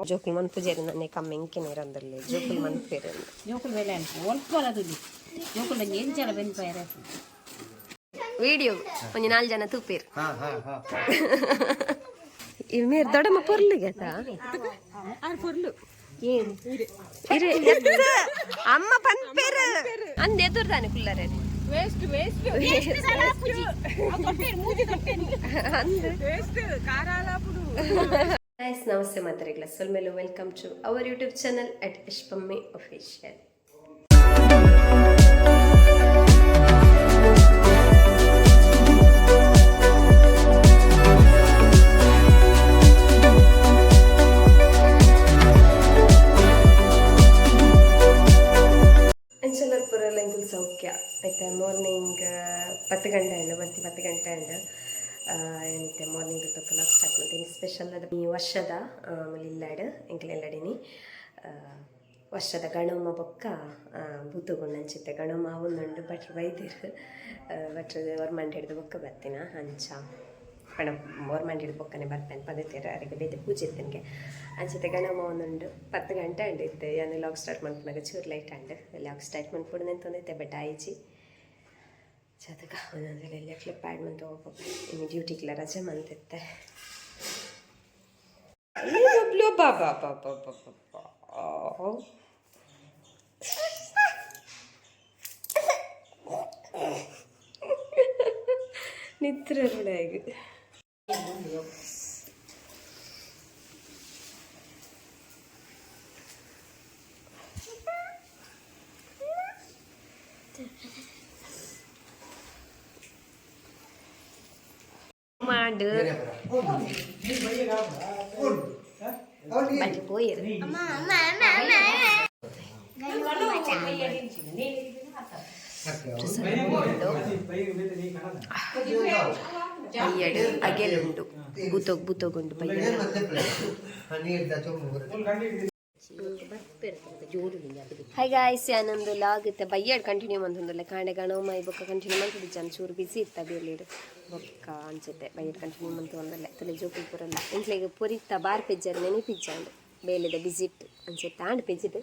ಜೋಕುಲ್ ಮನ್ಪುಜೇರು ನನ್ನೆ ಕಮ್ಮಿ ಇಂಕೆ ನೀರಂದಲ್ಲಿ ಜೋಕುಲ್ ಮನ್ಪೇರು ಜೋಕುಲ್ ಬೇಲೆ ಅಂತ ಒಲ್ಪಲದು ಜೋಕುಲ್ ಎಂಚಲ ಬೆನ್ಪಾಯರೆ ವಿಡಿಯೋ ಒಂಜಿ 4 ಜನ ತೂಪೇರು ಇವ್ ಮೇರ್ ದೊಡ್ಡಮ್ಮ ಪೊರ್ಲಿಗೆ ಪೊರ್ಲು ಅಮ್ಮ ಪನ್ಪೇರು ಅಂದ್ ಎದುರ್ದಾನೆ ಕುಲ್ಲರೆ ವೇಸ್ಟ್ ವೇಸ್ಟ್ ಗೈಸ್ ನಮಸ್ತೆ ಮಾತಾರಿಗ್ಲ ಸೊಲ್ಮೇಲು welcome to our YouTube channel at ಇಷ್ಪಮ್ಮಿ ಅಫಿಷಿಯಲ್. ಎಂಚಲರ್ಪುರಲ್ಲಂಕುಲ್ ಸೌಖ್ಯ ಆಯ್ತಾ. ಮಾರ್ನಿಂಗ್ 10 ಗಂಟೆ ಅಂಡ್ ಬರ್ತಿ 10 ಗಂಟೆ ಅಂಡ್ ಎಂತೆ ಮಾರ್ನಿಂಗ್ ತೊಕ್ಕಲಾಗ ಸ್ಟಾರ್ಟ್ ಮಾಡ್ತೀನಿ. ಸ್ಪೆಷಲ್ ಅದು ಈ ವರ್ಷದ ಇಲ್ಲಾಡು ಎಂಕಲ್ ಎಲ್ಲಡಿನಿ ವರ್ಷದ ಗಣಮ ಬೊಕ್ಕ ಬೂತುಗುಂಡು ಅಂಚಿತ್ತೆ ಗಣಮ ಆವೊಂದುಂಡು ಭಟ್ರು ಬೈದಿರು ಭಟ್ರು ವರ್ಮಂಡ್ ಹಿಡಿದು ಬೊಕ್ಕ ಬರ್ತೀನ ಅಂಚ ಕಣ ವರ್ಮಂಡ್ ಹಿಡಿದು ಬೊಕ್ಕನೆ ಬರ್ಪೇನೆ ಪದತೀರ ಅವರಿಗೆ ಬೇರೆ ಪೂಜೆ ಇರ್ತೇನೆ ಅಂಚಿತ್ತೆ ಗಣಮ ಒಂದುಂಡು 10 ಗಂಟೆ ಅಂಡ್ ಇತ್ತು ಯಾನು ಲಾಗ್ ಸ್ಟಾರ್ಟ್ ಮಾಡ್ಕೊಂಡಾಗ ಚೂರು ಲೈಟ್ ಅಂಡ್ ಲಾಗ್ ಸ್ಟಾರ್ಟ್ ಮಾಡ್ಕೊಂಡು ನಿಂತೊಂದೈತೆ ಬಟ್ ಆಯ್ಚಿ ಚದಕ ಒಂದೊಂದ್ಸಲ ಎಲ್ಲ ಕ್ಲಿಪ್ ಆ್ಯಡ್ ಮಂತ್ ಹೋಗ್ಬೇಕು ಇನ್ನು ಡ್ಯೂಟಿಗೆಲ್ಲ ರಜೆ ಮಂತಿತ್ತೆ. ನಿದ್ರೆ ಈಗ ಮಾಡು ಬಟ್ போயிரு ಬಯ್ಯಡು ಅಗೆಲುಂಡು ಬೂತೋಗುಂಡು ಬಯ್ಯಡು ಹೈ ಗಾಯ್ಸ್ ಯಾನೊಂದು ಲಾಗುತ್ತೆ ಬಯ್ಯಡ್ ಕಂಟಿನ್ಯೂ ಮಂತೊಂದುಲ್ಲೆ ಕಾಂಡೆ ಗಣೋಮ ಬೊಕ್ಕ ಕಂಟಿನ್ಯೂ ಮಂತಿದ್ದ ಚೂರು ಬಿಸಿ ಇತ್ತ ಬೇಲಿಡು ಬೊಕ್ಕ ಅನ್ಸುತ್ತೆ ಬಯ್ಯಡ್ ಕಂಟಿನ್ಯೂ ಮಂತು ಒಂದಲ್ಲ ತಲೆ ಜೋಕುಲ್ ಪುರಲ್ಲ ಇಂಟ್ಲಿಗೆ ಪುರಿತ ಬಾರ್ ಪಿಜ್ಜರ್ ನೆನಿಪಿಜ್ಜಾಂಡು ಬೇಲೆದ ಬಿಸಿಟ್ ಅನ್ಸುತ್ತೆ ಆಂಡ್ ಪಿಜ್ಜಿಟ್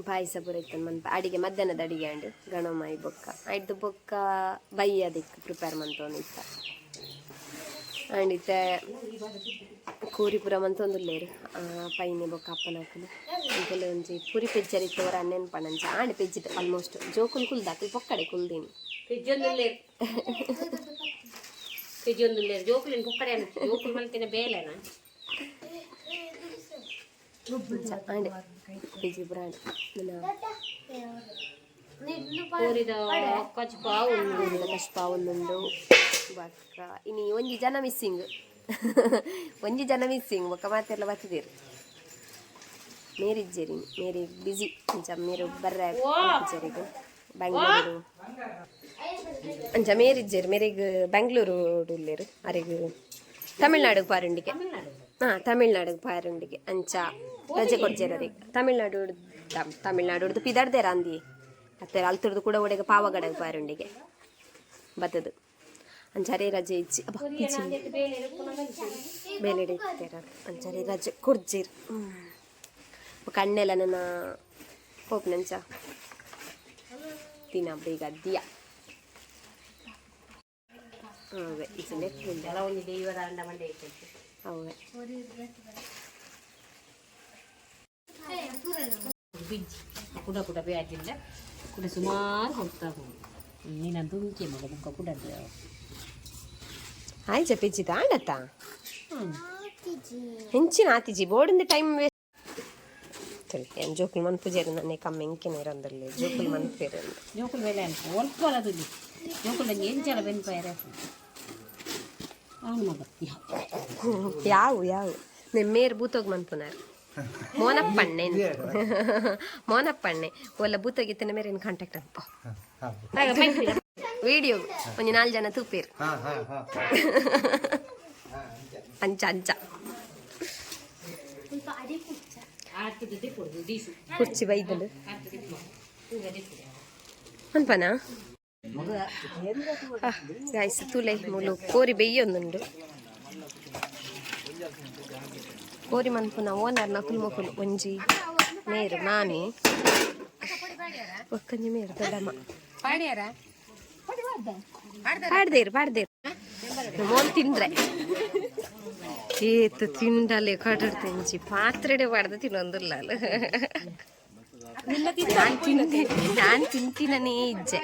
ಪಾಯಸ ಪೂರ ಇತ್ತು ಮಂತ ಅಡಿಗೆ ಮಧ್ಯಾಹ್ನದ ಅಡಿಗೆ ಅಂಡ್ ಗಣೋಮಾಯಿ ಬೊಕ್ಕ ಆಯ್ತು ಬೊಕ್ಕ ಬಯ್ಯ ಅದಕ್ಕೆ ಪ್ರಿಪೇರ್ ಮಂತೊಂದಿತ್ತ ಆ್ಯಂಡ್ ಇತ್ತೆ ಕೂರಿಪುರ ಮಂತೊಂದುಲ್ಲೇರು ಪೈನೆ ಬೊಕ್ಕ ಅಪ್ಪನ ಹಾಕಲು ಇಂಕೆಲ್ಲ ಒಂಜಿ ಪುರಿ ಪೆಜ್ಜರ್ ಇತ್ತವರ ಅನ್ನೆನ್ ಪಣಂಚ ಆಂಡ್ ಪೆಜ್ಜಿಟ್ ಆಲ್ಮೋಸ್ಟ್ ಜೋಕುಲ್ ಕುಲ್ದಾಕಲ್ ಪೊಕ್ಕಡೆ ಕುಲ್ದೀನಿ ಪೆಜ್ಜೊಂದುಲ್ಲೇರು ಜೋಕುಲಿನ ಪೊಕ್ಕಡೆ ಜೋಕುಲ್ ಮಲ್ತಿನ ಬೇಲೆನ ಆಂಡ್ ಪೆಜ್ಜಿ ಬ್ರಾಂಡ್ ಕಚ್ಪಾ ಒಂದುಂಡು ಬೊಕ್ಕ ಇನ್ನು ಒಂಜಿ ಜನ ಮಿಸ್ಸಿಂಗ್ ಬೊಕ್ಕ ಮಾತೆಲ್ಲ ಬತ್ತಿದೇರು ಮೇರಿಜ್ಜೇರಿ ಮೇರಿ ಬಿಸಿ ಅಂಚ ಮೇರು ಬರ್ರೆ ಜರಿಗೆ ಬೆಂಗಳೂರು ಅಂಚ ಮೇರಿಜ್ಜೇರಿ ಮೇರಿಗೆ ಬೆಂಗಳೂರು ಉಳ್ಳೇರು ಅರಿಗೆ ತಮಿಳ್ನಾಡಿಗೆ ಪಾರುಂಡಿಗೆ ತಮಿಳ್ನಾಡಿಗೆ ಪಾರುಂಡಿಗೆ ಅಂಚ ರಜೆ ಕೊಡ್ಜೇರಿ ಅವರಿಗೆ ತಮಿಳ್ನಾಡು ಹಿಡ್ದು ಪಿದಾಡ್ದೇರ ಅಂದಿ ಮತ್ತೆ ಅಲ್ತರದು ಕೂಡ ಒಡೆಗೆ ಪಾವಗಡಗೆ ಪಾರುಂಡಿಗೆ ಬತ್ತದು ಅಂಚರೆ ರಜೆ ಇಚ್ಚಿ ಬೇಲೆ ಇಡ್ತಾರ ಅಂಚರೆ ರಜೆ ಕೊಡ್ಜೇರಿ ಕಣ್ಣೆಲ್ಲ ನನ್ನ ಪೋಪ್ನಂಚ ತಿನ್ನ ಬೇಗ ದಿಯ ಅವೇ ಇದು ನೆಟ್ಟಿಂದ ಒಂದು ದೇವರ ಅಂಡ ಮಂಡೆ ಇರ್ತೈತೆ ಅವೇ ಬಿಜ್ಜಿ ಕುಡ ಕುಡ ಬೇಕಿಲ್ಲ ಕುಡ ಸುಮಾರು ಹೋಗ್ತಾ ಹೋಗು ನೀನಂತೂ ಮುಂಚೆ ಮಗ ಮುಖ ಕುಡ ಆಯ್ತು ಪಿಜ್ಜಿದ ಆಡತ್ತಾ ಹೆಂಚಿನ ಆತಿಜಿ ಬೋರ್ಡಿಂದ ಟೈಮ್ ವೇಸ್ಟ್ ಏನು ಜೋಕುಲ್ ಮನ್ಪುಜೇರು ನನ್ನೆ ಕಮ್ಮಿ ಇಂಕೆ ನೀರಂದಲ್ಲಿ ಜೋಕುಲ್ ಮನ್ಪೇರು ಜೋಕುಲ್ ಬೇಲೆ ಅಂತ ಒಲ್ಪಲದು ಜೋಕುಲ್ ಎಂಚಲ ಬೆನ್ಪಾಯರೆ ಅವನು ಮಗ ಯಾವ ಮೇರ್ ಬೂತೋಗಿ ಮನ್ಪುನಾರು ಮೋನಪ್ಪಣ್ಣೆ ಒಲ್ಲ ಬೂತೋಗಿತ್ತನ ಮೇರೆ ಕಾಂಟ್ಯಾಕ್ಟ್ ಅಪ್ಪ ವಿಡಿಯೋ ಒಂಜಿ 4 ಜನ ತೂಪೇರು ಅಂಚ ಕುರ್ಚಿ ಬೈದಳು ಅನ್ಪನಾ ഗൈസ് തുലൈ മുലു കോരി ബെയ്യൊന്നുണ്ട് ಕೋರಿ ಮನ್ಪುನ ಓನರ್ ನಕುಲು ಮಕುಲು ಒಂಜಿ ಮೇರು ನಾನಿ ಒಕ್ಕಂಜಿ ಮೇರು ದೊಡ್ಡಮ್ಮ ಪಾಡ್ದೇರು ಮೋಲ್ ತಿಂದ್ರೆ ಏತು ತಿಂಡಲೆ ಕಡಿಡ್ತಿಂಚಿ ಪಾತ್ರೆಡೆ ಪಾಡ್ದು ತಿನ್ನೊಂದಿಲ್ಲ ನಾನು ತಿಂತೀನೇ ಇಜ್ಜೆ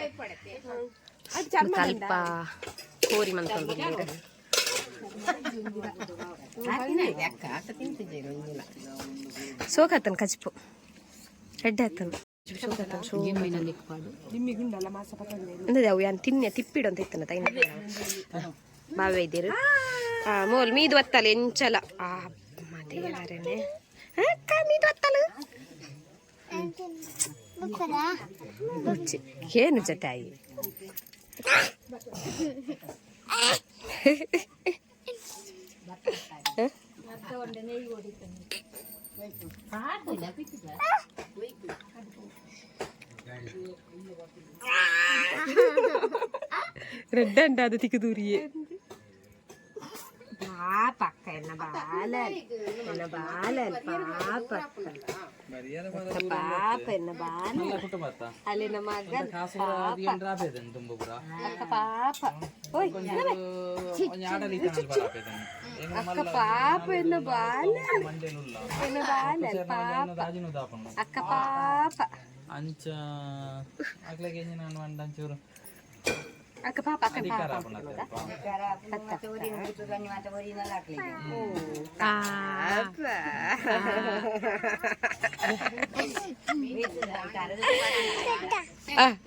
ಸ್ವಲ್ಪ ಕೋರಿ ಮನ್ಕೊಂಡು ಸೋಕತ್ತನ್ ಕಚ್ಪು ಹೆಡ್ಡೆ ಹತ್ತನು ಅಂದ್ರೆ ಅವು ಯಾನ್ ತಿನ್ನೆ ತಿಪ್ಪಿಡು ಅಂತ ಇತ್ತನ ತೈನ ಬಾವಿ ಇದ್ದೀರು ಮೋಲ್ ಮೀದು ಒತ್ತಲ್ಲ ಎಂಚಲ ಮತ್ತೆ ಯಾರೇನೆ ಅಕ್ಕ ಮೀದು ಒತ್ತಲು ಏನು ಜೊತೆ ಆಯಿ ರೆಡ್ ಅಂಡ ಅದು ತಿಕ್ಕು ದೂರಿಯೇ ಪಾಪ ಎನ್ನ ಬಾಲಲ್ ಪಾಪ ಪಾಪ ಎನ್ನ ಬಾಲ ಅಲ್ಲಿ ನಮ್ಮ ಮಗ ಅಕ್ಕ ಪಾಪ ಅಕ್ಕ ಪಾಪ ಎನ್ನ ಬಾಲ ಪಾಪ ಅಕ್ಕ ಪಾಪ ಅಂಚ ಆಗ್ಲಾಗೆ ನಾನು ಒಂದಂಚೂರು ಅಕ್ಕ ಪಾಪ ಅಕ್ಕ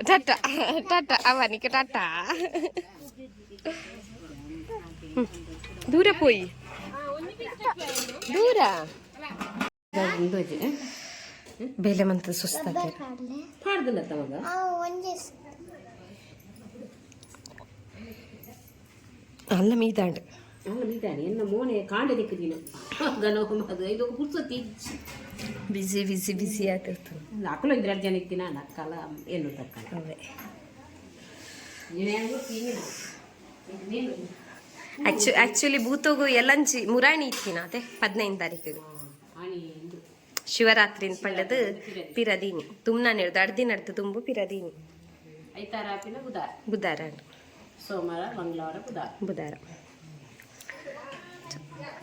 ಟಾಟಾ ಟಾಟಾ ಅವನಿಗೆ ಟಾಟಾ ದೂರ ಪೋಯಿ ದೂರ ಬೇಲೆ ಮಂತ ಸುಸ್ತಾಗ್ತಾರೆ ಪಾಡ್ದಲ್ಲ ತಮಗ ಅಲ್ಲ ಮೀದಾಂಡ್ ಎನ್ನ ಮೋನೆ ಕಾಂಡೆ ದಿಕ್ಕದಿನ ಅದು ಇದು ಪುರ್ಸೊತ್ತಿ ಬಿಸಿ ಆಗ್ತಿತ್ತು ಅಕ್ಕಲು ಇದ್ರೆ ಜನ ಇತ್ತಿನ ಅಕ್ಕಲ ಏನು ತಕ್ಕ ಅವೇ ಆಕ್ಚುಲಿ ಬೂತೋಗು ಎಲ್ಲಂಚಿ ಮುರಾಣಿ ಇತ್ತಿನ ಅದೇ 15 ತಾರೀಕಿಗೆ ಶಿವರಾತ್ರಿ ಪಂಡದು ಪಿರದೀನಿ ತುಮ್ನ ನೆಡ್ದು ಅಡ್ದಿನ ಅಡ್ದು ತುಂಬು ಪಿರದೀನಿ ಐತಾರಾಪಿನ ಬುಧಾರ ಸೋಮವಾರ ಮಂಗಳವಾರ ಬುಧಾರ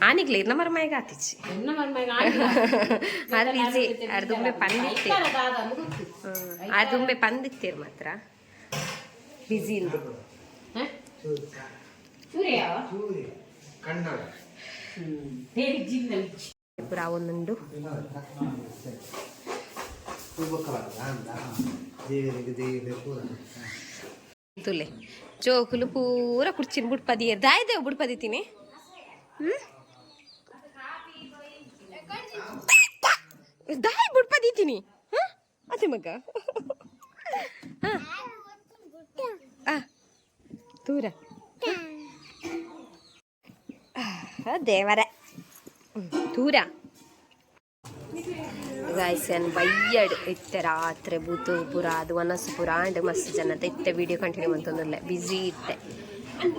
ಆನಿಗ್ಲಿ ನಮ್ಮರ ಮೈಗ ಆತಿಚ್ಚಿ ಅದು ಅರ್ದುಂಬೆ ಪಂದಿತ್ತೇರು ಅರ್ದುಂಬೆ ಪಂದಿತ್ತೇರು ಮಾತ್ರ ಬಿಸಿ ಇಲ್ದು ಪುರ ಒಂದುಂಡು ತುಲೆ ಜೋಕುಲು ಪೂರ ಕುರ್ಚಿನ ಬುಡ್ಪದಿ ದಾಯ್ದೇವು ಬುಡ್ಪದಿ ತಿನಿ ದಾಯ್ ಬುಡ್ಪದಿ ತಿನಿ ಅದೇ ಮಗ ದೂರ ದೇವರ ದೂರ ಗಾಯ್ಸನ್ ಬಯ್ಯಡ್ ಇತ್ತೆ ರಾತ್ರಿ ಬೂತು ಪುರ ಅದು ವನಸು ಪುರ ಅಂಡ್ ಮಸ್ತ್ ಜನ ಇತ್ತೆ ವಿಡಿಯೋ ಕಂಟಿನ್ಯೂ ಅಂತಂದಿಲ್ಲ ಬಿಸಿ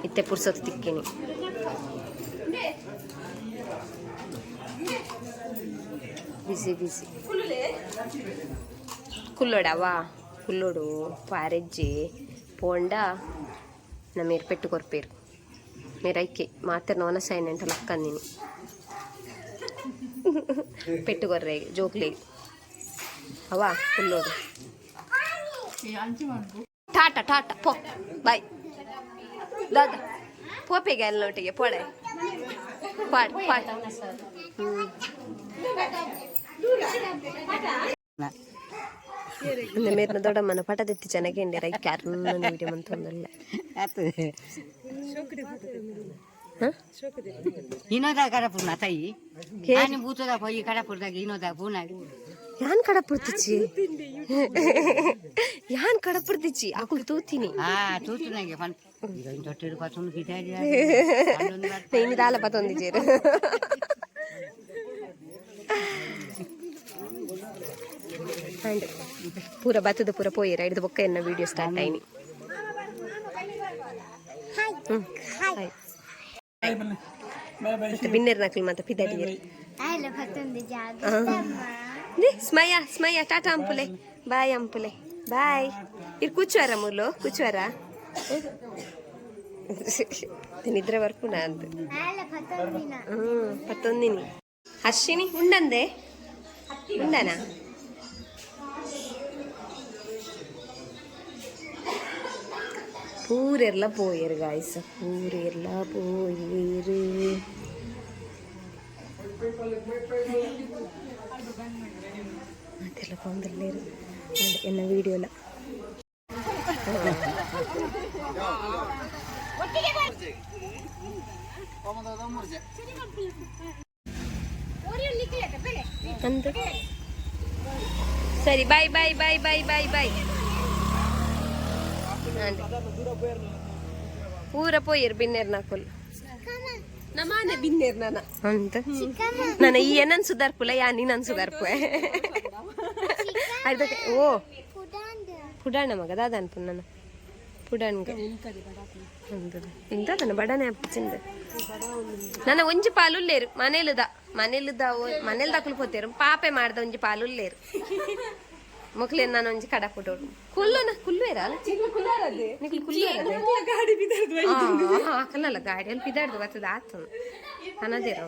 ಇತ್ತೆ ಪುರ್ಸೊತ್ತು ತಿಕ್ಕಿನಿ ಬಿಸಿ ಕುಲ್ಲೋಡವಾ ಕುಲ್ಲೋಡು ಪಾರೆಜ್ಜಿ ಪೋಂಡ ನಮ್ಮೀರು ಪೆಟ್ಟು ಕೊರ್ಪೇರು మీరైకే మాత్రం నోన సైన్ అంటే లక్కని పెట్టుకొర్రే జోక్లే అవా ఫుల్లోడు టాటా టాటా పో బాయ్ దాదా పోపే గెల్లోటిಗೆ పోడే పాడ్ పాడ్ ಮೇರ್ನ ದೊಡ್ಡಮ್ಮನ ಪಟದೆತ್ತಿ ಚೆನ್ನಾಗಿ ರೈಕೆ ಅರ್ನ ವಿಡಿಯೋ ಅಂತಂದಲ್ಲ ಇನ್ನೋದ ಕಡಪುರ್ನ ತಾಯಿ ನಾನು ಬೂತದ ಪೊಯ್ಯಿ ಕಡಪುರದಾಗ ಇನ್ನೋದ ಪೂನಾಗ ಯಾನ್ ಕಡಪುರ್ತಿಚ್ಚಿ ಯಾನ್ ಕಡಪುರ್ತಿಚ್ಚಿ ಆಕುಲ್ ತೂತೀನಿ ತೂತುನಾಗೆ ಪನ್ ತೊಟ್ಟಿರು ಪತ್ತೊಂದು ಗಿಟಾರಿ ಇನ್ನು ದಾಲ ಪತ್ತೊಂದಿಜೇರು ಅಂಡ್ ಪೂರ ಬತ್ತದ ಪೂರ ಪೋಯಿರ ಹಿಡಿದು ಬೊಕ್ಕ ಎನ್ನ ವಿಡಿಯೋ ಸ್ಟಾರ್ಟ್ ಆಯ್ನಿ ಮತ್ತೆ ಬಿನ್ನೇರ್ ನಕ್ಲಿ ಮತ್ತೆ ಪಿದಾಡಿ ಸ್ಮಯ ಟಾಟಾ ಅಂಪುಲೆ ಬಾಯ್ ಅಂಪುಲೆ ಬಾಯ್ ಇರ್ ಕೂಚುವಾರ ಮುರ್ಲು ಕೂಚುವಾರ ನಿದ್ರೆ ಬರ್ಪುನ ಅಂತ ಪತ್ತೊಂದಿನಿ ಹರ್ಷಿನಿ ಉಂಡಂದೆ ಉಂಡನ പൂരെല്ലാം പോയേര് ഗായ്സ് പൂരെല്ലാം പോയേര് ಅದೆಲ್ಲ ಬಂದಲ್ಲೇ ಎನ್ನ ವಿಡಿಯೋಲ ಅಂದ ಸರಿ ಬಾಯ್ ಬಾಯ್ ಬಾಯ್ ಬಾಯ್ ಬಾಯ್ ಬಾಯ್ ಪೂರ ಪೋಯರ್ ಬಿನ್ನೇರ್ ನಾಕೊಲ್ ನಮಾನೆ ಬಿನ್ನೇರ್ ನಾನ ಅಂತ ನಾನು ಈ ಏನನ್ ಸುಧಾರ್ಪುಲ ಯಾ ನೀನನ್ ಸುಧಾರ್ಪು ಅದಕ್ಕೆ ಓ ಪುಡಾಣ ಮಗ ದಾದ ಅನ್ಪು ನಾನು ಪುಡಾಣ್ಗೆ ಇಂತದನ್ನ ಬಡನೆ ಅಪ್ಪಿಂದ ನನ್ನ ಒಂಜಿ ಪಾಲುಲ್ಲೇರು ಮನೇಲಿ ದಕ್ಕಲ್ಪೋತೇರು ಪಾಪೆ ಮಾಡ್ದ ಒಂಜಿ ಪಾಲುಲ್ಲೇರು ಮಕ್ಳು ನಾನು ಒಂಜಿ ಕಡ ಕೊಟ್ಟೋರು ಕುಲ್ವೇರ ಹಾಕಲ್ಲ ಗಾಡಿಯಲ್ಲಿ ಬಿದ್ದಾಡ್ದು ಬರ್ತದ ಆತ ಅನ್ನೋದೇರ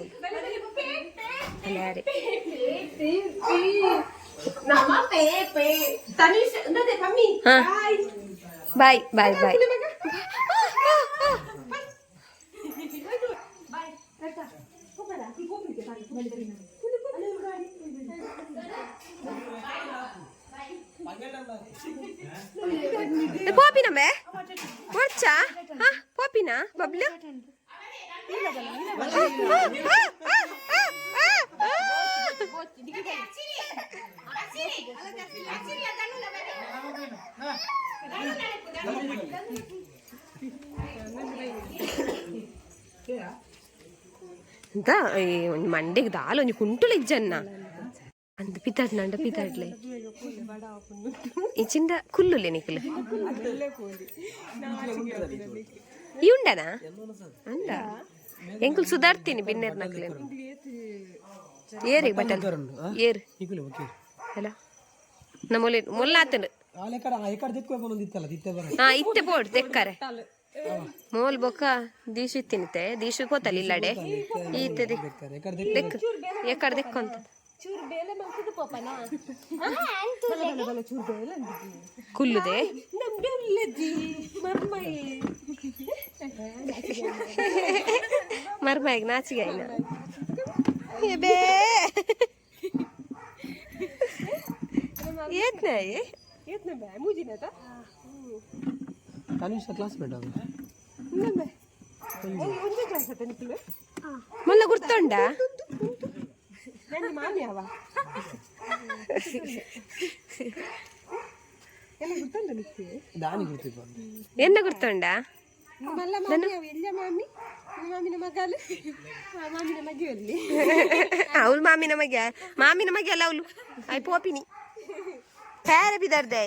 ಬಾಯ್ ಬಾಯ್ ಬಾಯ್ పోపినా మే వచ్చా పోపినా బబ్లు ಎಂತ ಒಂದು ಮಂಡೆಗೆ ದಾಲ್ ಒಂಜಿ ಕುಂಟುಲು ಇಜ್ಜನ್ನ ಅಂದ ಪಿತಾಡ್ನಂಡ ಪಿತಾಡ್ಲೆ ಇಚ್ಚಿಂದ ಕುಲ್ಲುಲೆ ನಿಕ್ಲು ಈ ಉಂಡನಾ ಅಂದ ಎಂಕುಲ್ ಸುಧಾರ್ತೀನಿ ಬಿನ್ನೇರ್ ನಕ್ಲೆ ಏರಿ ಬಟಲ್ ಏರ್ ಅಲ್ಲ ನಮ್ಮೊಲೆ ಮೊಲ್ಲಾತನು ಹಾ ಇತ್ತೆ ಬೋಡ್ ತೆಕ್ಕರೆ ಮೋಲ್ ಬೊಕ್ಕ ದೀಶು ಇತ್ತಿನಿತೆ ದೀಶು ಕೋತಲ್ಲ ಇಲ್ಲಡೆ ಈತೆ ದೆಕ್ಕ ಎಕಡೆ ದೆಕ್ಕೊಂತ ಕುಲ್ಲುದೆ ಮರ್ಮಾಯಿಗೆ ನಾಚಿಗೆ ಆಯ್ನ ಬೇ ಏತ್ನಾಯಿ ಮೊನ್ನ ಗುರ್ತೊಂಡ ಎನ್ನ ಗುರ್ತೊಂಡ ಅವಳು ಮಾಮಿನ ಮಗೆ ಅಲ್ಲ ಅವಳು ಆಯ್ ಪೋಪಿನಿ ಪ್ಯಾರ ಬಿದಾರ್ದೆ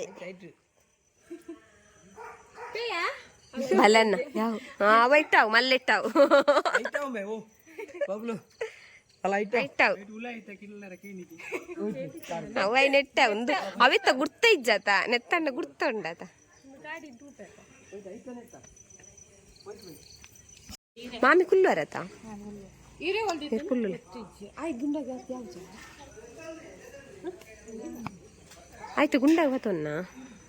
ಬಲನ್ನ ಯಾವ ಅವ ಇಟ್ಟಾವು ಮಲ್ಲ ಇಟ್ಟಾವು ಅವ ನೆಟ್ಟ ಒಂದು ಅವಿತ್ತ ಗುರ್ತ ಇಜ್ಜಾತ ನೆತ್ತಂಡ ಗುರ್ತೊಂಡಾತ ಮಾಮಿ ಕುಲ್ಲುವರತ ಕುಲ್ಲು ಆಯ್ತು ಗುಂಡಾಗ ಬತ್ತೊನ್ನ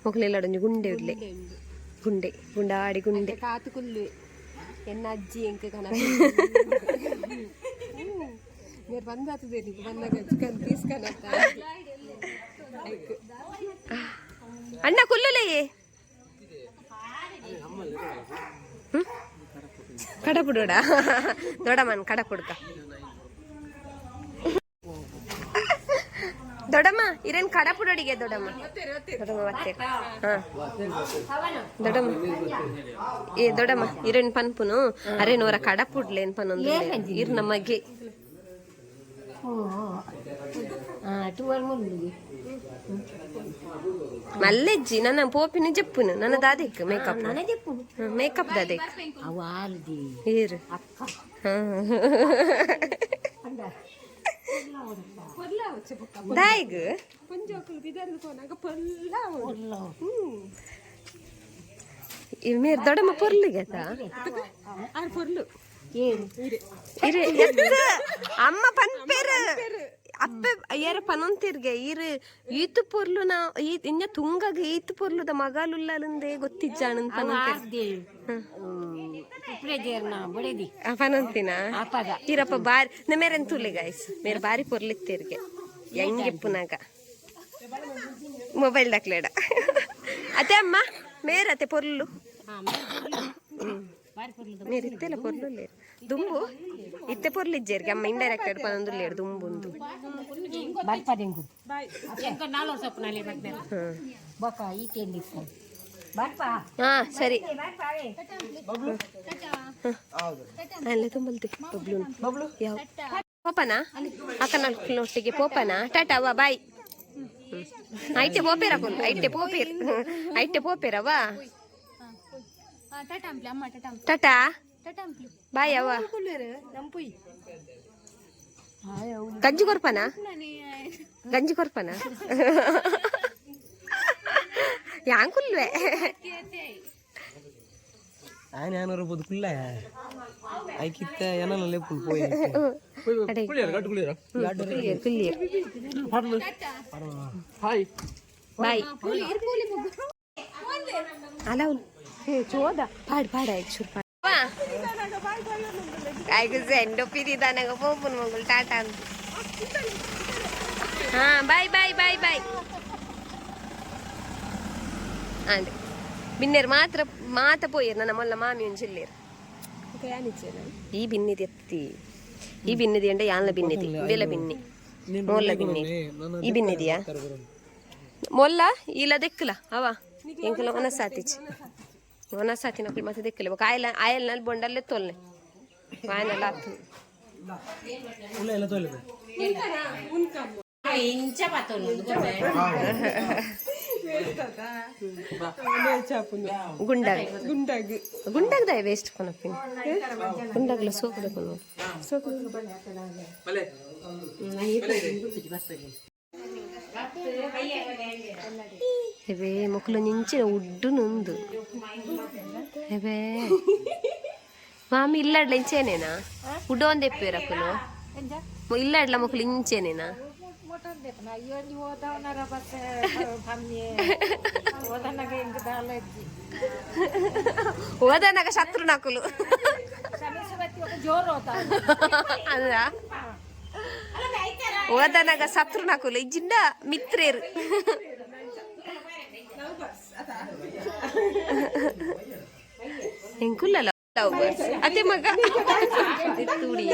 ಮೊಕ್ಲೆಲ್ಲಡೊಂಜಿ ಗುಂಡೆ ಇರ್ಲೆ ಗುಂಡಾಡಿ ಗುಂಡೆ ಕಾತು ಕುಲ್ಲು ಎನ್ನ ಅಜ್ಜಿ ಎಂಕ ಕನ మీరు ಬಂದಾತದೆ ನೀವು ಬಂದಾಗ ಚಿಕನ್ తీసుಕನತ್ತ ಅಣ್ಣ ಕುಲ್ಲುಲೇ ಕಡಪುಡೋಡ ದೊಡಮ್ಮನ್ ಕಡಪುಡ್ಕ ದೊಡಮ್ಮ ಇರೇನ್ ಕಡಪುಡೋಡಿಗೆ ದೊಡಮ್ಮ ಮತ್ತೆ ದೊಡಮ್ಮ ಏ ದೊಡಮ್ಮ ಇರೇನ್ ಪನ್ಪುನು ಅರೆ ನೋರ ಕಡಪುಡ್ಲೇನ್ ಪನ್ನೊಂದು ಇರ್ ನಮಗೆ మళ్ళెజ్జి నన్ను పోపిని చెప్పును నన్ను దాదెక్కు మేకప్ మేకప్ దాదెక్కు అవు ఆల్ది హీరు దాయిగు ఇవి మీరు దొడమ పొర్లు కదా పొర్లు ಅಮ್ಮ ಪನ್ ಪೇರು ಅಪ್ಪೆ ಏರ ಪನೊಂತಿರ್ಗೆ ಈರು ಈತು ಪೊರ್ಲುನ ಇನ್ನ ತುಂಗಗ ಈತು ಪೊರ್ಲುದ ಮಗಾಲುಲ್ಲಂದೆ ಗೊತ್ತಿಜ್ಜಾಣಂತ ಪನೊಂತಿನ ಈರಪ್ಪ ಬಾರಿ ಮೇರೆನ್ ತುಲೆ ಗಾಯ್ಸ್ ಮೇರೆ ಬಾರಿ ಪೊರ್ಲಿತ್ತಿರ್ಗೆ ಹೆಂಗೆಪ್ಪುನಾಗ ಮೊಬೈಲ್ ದಾಕ್ಲೇಡ ಅತ್ತೆ ಅಮ್ಮ ಮೇರತೆ ಪೊರ್ಲು మీరు ఇత్తేల పొర్లు లేరు దుంబు ఇత్తే పొర్లు ఇచ్చారు అమ్మ ఇండైరెక్ట్ పనందు లేడు దుంబు ఉంది సరే తుంబలు పోపనా అక్క నొట్టిಗೆ పోపనా టాటావా బాయ్ అయితే పోపేరా అయితే పోపేరావా ಟಾಟಾ ಬಾಯ್ ಅವ್ವ ಗಂಜಿ ಕೊರ್ಪನ ಯಾಂಕುಲ್ವೆ ఆయన ఏమన్నారు పొద్దుకుల్లే అయికితే ఎనల లేపులు పోయి హాయ్ బాయ్ అలా చూడా పాడు ఎండో పిరిదానగా పోపును మొగులు టాటా బాయ్ బాయ్ బాయ్ బాయ్ అండి బిన్నేరు మాత పోయారు నన్న మొల్ల మామి ఉంచిల్లేరు ఈ బిన్నిది ఎత్తి ఈ బిన్నిది అంటే యాన్ల బిన్నిది వీళ్ళ బిన్ని మొల్ల బిన్ని ఈ బిన్నిదియా మొల్ల ఇలా దెక్కులా అవా ఇంకలో మనసాతిచ్చి మనసాతి నొక్కలు ಮತ್ತೆ ದೆಕ್ಕಲೆ ಆಯಲ್ನಲ್ಲಿ ಬೊಂಡಲ್ಲೇ ತೊಲ್ಲೆ ವಾಯನೆಲ್ಲ ಆತು ಗುಂಡಾಗ ವೇಸ್ಟ್ ಕೊನಪ್ಪಿನ ಗುಂಡಾಗ್ಲ ಸೋಕದ ಕೊನು హెవే మొక్కలు నుంచి ఉడ్డు నుందు హెవే మామి ఇల్లాడ్ల ఇంచేనేనా ఉడ్డు అని తెప్పారు అక్కలు ఇల్లాడ్ల మొక్కలు ఇంచేనేనా ఓదనగ శత్రు నకులు అదా ఓదనగ శత్రు నకులు ఇజ్జిండ మిత్రేరు ಎಂಕುಲ್ಲಲ್ಲ ಅದೇ ಮಗ ತುಡಿ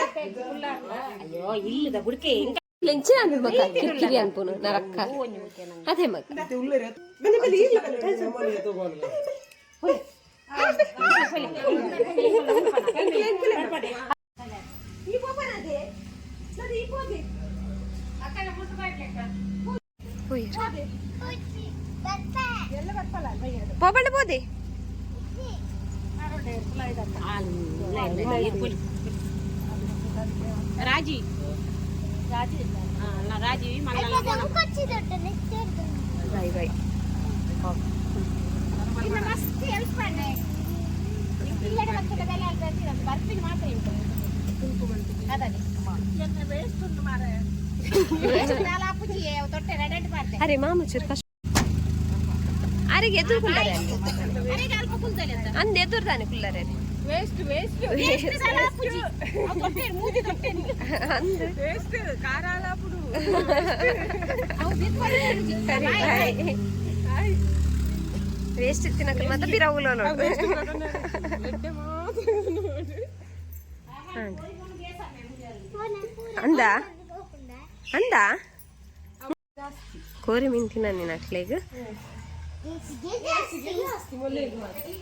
ಅಯ್ಯೋ ಇಲ್ಲದ ಬುಡಕೆ ಲೆಂಚೆ ಅಂದ್ ಮಗ ಕಿರಿಕಿರಿ ಅನ್ಪುನು ನರಕ್ಕ ಅದೇ ಮಗ పోబండ పోదే రాజీ బాయ్ బాయ్ అరే మామ చురుక ಅರೆಗೆ ಎದುರು ಕುಳ್ಳರೆ ಅಂದ್ ಎದುರು ತಾನೆ ಕುಳ್ಳರೆ ವೇಸ್ಟ್ ತಿನ್ನಕ ಮತ್ತೆ ಬಿರವುlo ಅಂದ ಅಂದ ಕೋರಿ ಮೀನು ತಿನ್ನ ನೀನು ಅಟ್ಲೇಗ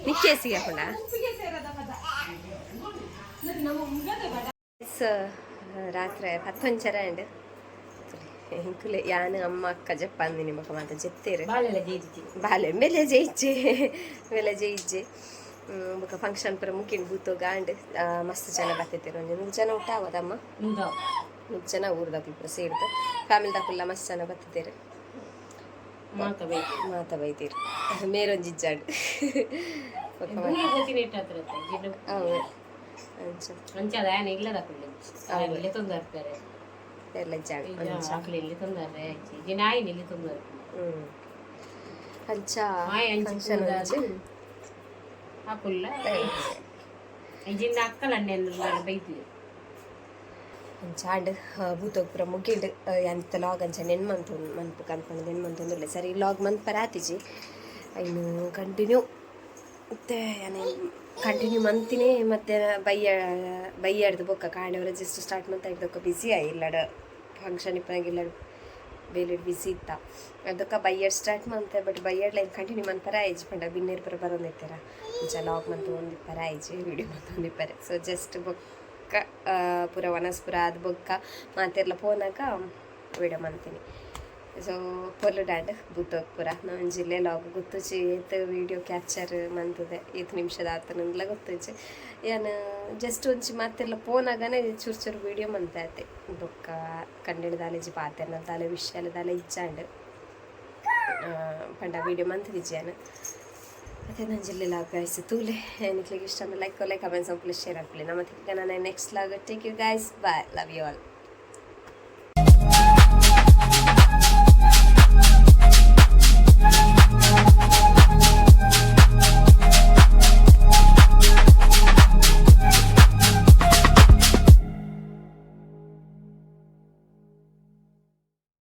నిచ్చేసి కాకుండా రాత్రి 10 అండ్ ಇಂಕುಲೆ ಯಾನು ಅಮ್ಮ ಅಕ್ಕ ಜಪ್ಪಂದಿ ನಿಮಗೆ ಮಾತ ಜೆತ್ತೇರು ಬಾಳೆಲ್ಲ ಜೇಜಿ ಬಾಲೆ ಬೆಲೆ ಜೈಜೆ ಬೆಲೆ ಜೈಜೆ ಬೊಕ ಫಂಕ್ಷನ್ ಪೂರ ಮುಗಿನ್ ಬೂತು ಗಾಂಡ್ ಮಸ್ತ್ ಜನ ಬರ್ತೈತಿರು ಒಂಜಿ 100 ಜನ ಊಟ ಆವದಮ್ಮ ನಿಂದಾವ್ 100 ಜನ ಊರ್ದಾಕ್ಲು ಪೂರ ಸೇರ್ದು ಫ್ಯಾಮಿಲಿ ದಾಕುಲ್ಲ ಮಸ್ತ್ ಜನ ಬರ್ತೈತಿರು ಮಾತ ಬೈತೀರು ಮೇರೊಂಜಿಜ್ಜಾಡು ಗೊತ್ತಿನ ಇಟ್ಟಾತ್ರ ಹೌದು ಅಂಚ ಅಂಚದ ಆನೆ ಇಲ್ಲದ ಇಲ್ಲಿ ತೊಂದರೆ ಎಲ್ಲ ಜಾಡು ಅಂಚ ಇಲ್ಲಿ ತೊಂದರೆ ಜಿನ ಆಯ್ನ ಇಲ್ಲಿ ತೊಂದರೆ ಅಂಚ ಮಾಯ ಫಂಕ್ಷನ್ ಅಂಚು ಹಾಕುಲ್ಲ ಜಿನ್ನ ಅಕ್ಕಲನ್ನೇ ಬೈತೀವಿ ಅಂಚಾಂಡ್ ಬೂತೋಗ್ ಪೂರ ಮುಗಿಂಡ್ ಎಂತ ಲಾಗ್ ಅಂಚ ನೆನ್ಮಂತು ಮನ್ಪು ಕನ್ಪಂಡು ನೆನ್ಮಂತೊಂದುಲ್ಲೆ ಸರಿ ಲಾಗ್ ಮನ್ಪರ ಆತಿಜಿ ಇನ್ನು ಕಂಟಿನ್ಯೂ ಮತ್ತೆ ಕಂಟಿನ್ಯೂ ಮಂತಿನೇ ಮತ್ತೆ ಬೈಯಾಡ್ದು ಬೊಕ್ಕ ಕಾಂಡವರ ಜಸ್ಟ್ ಸ್ಟಾರ್ಟ್ ಮಂತ್ ಆಯ್ದಕ್ಕ ಬಿಸಿ ಆಯಿ ಇಲ್ಲಡ ಫಂಕ್ಷನ್ ಇಪ್ಪನಾಗ ಇಲ್ಲಡ ಬೇಲೆ ಬಿಸಿ ಇತ್ತ ಅದಕ್ಕೆ ಬೈಯಾಡ್ ಸ್ಟಾರ್ಟ್ ಮಂತೆ ಬಟ್ ಬೈಯಾಡ್ ಲೈನ್ ಕಂಟಿನ್ಯೂ ಮಂತ್ಪರ ಆಯ್ಜಿ ಪಂಡ ಬಿನ್ನೇರ್ ಪುರ ಬರೋಂದಿತ್ತಾರ ಅಂಚ ಲಾಗ್ ಮಂತ್ ಒಂದಿಪ್ಪರ ಆಯ್ಜಿ ವಿಡಿಯೋ ಮಂತ್ ಒಂದಿಪ್ಪರೆ ಸೊ ಜಸ್ಟ್ ಬೊಕ್ಕ ಪೂರ ವನಸ್ಪುರ ಅದು ಬೊಕ್ಕ ಮಾತೆರ್ಲ ಪೋನಾಗ ವಿಡಿಯೋ ಮಾಡ್ತೀನಿ ಸೊ ಪೊರ್ಲು ಡ್ಯಾಂಡ್ ಬೂತೋಗ್ ಪೂರ ನಮ್ಮ ಜಿಲ್ಲೆ ಲಾಗ್ ಗೊತ್ತುಚಿ ಏತ್ ವಿಡಿಯೋ ಕ್ಯಾಪ್ಚರ್ ಮಂತದೆ 5 ನಿಮಿಷದ ಆತನಲ್ಲ ಗೊತ್ತುಚಿ ಏನು ಜಸ್ಟ್ ಒಂಚಿ ಮಾತೆರ್ಲ ಪೋನಾಗನೇ ಚೂರು ಚೂರು ವಿಡಿಯೋ ಮಂತಾಯ್ತೆ ಬೊಕ್ಕ ಕಂಡಿಡ್ದ ದಾಲೆಜಿ ಪಾತೆರ್ನ ದಾಲೆ ವಿಷಯ ದಾಲೆ ಇಚ್ಚಾಂಡ್ ಪಂಡ ವಿಡಿಯೋ ಮಂತಿದ್ಯಾನು ಮತ್ತೆ ನನ್ನ ಜಿಲ್ಲೆ ಲಾಗ್ ಗೈಸ್ ತೂಲೆ ನಿಕ್ಲಿಗೆ ಇಷ್ಟ ಲೈಕ್ ಕಮೆಂಟ್ಸ್ ಪ್ಲೀಸ್ ಶೇರ್ ಆಗ್ಲಿ ನಮ್ಮ ನಾನು next vlog take you guys bye love you all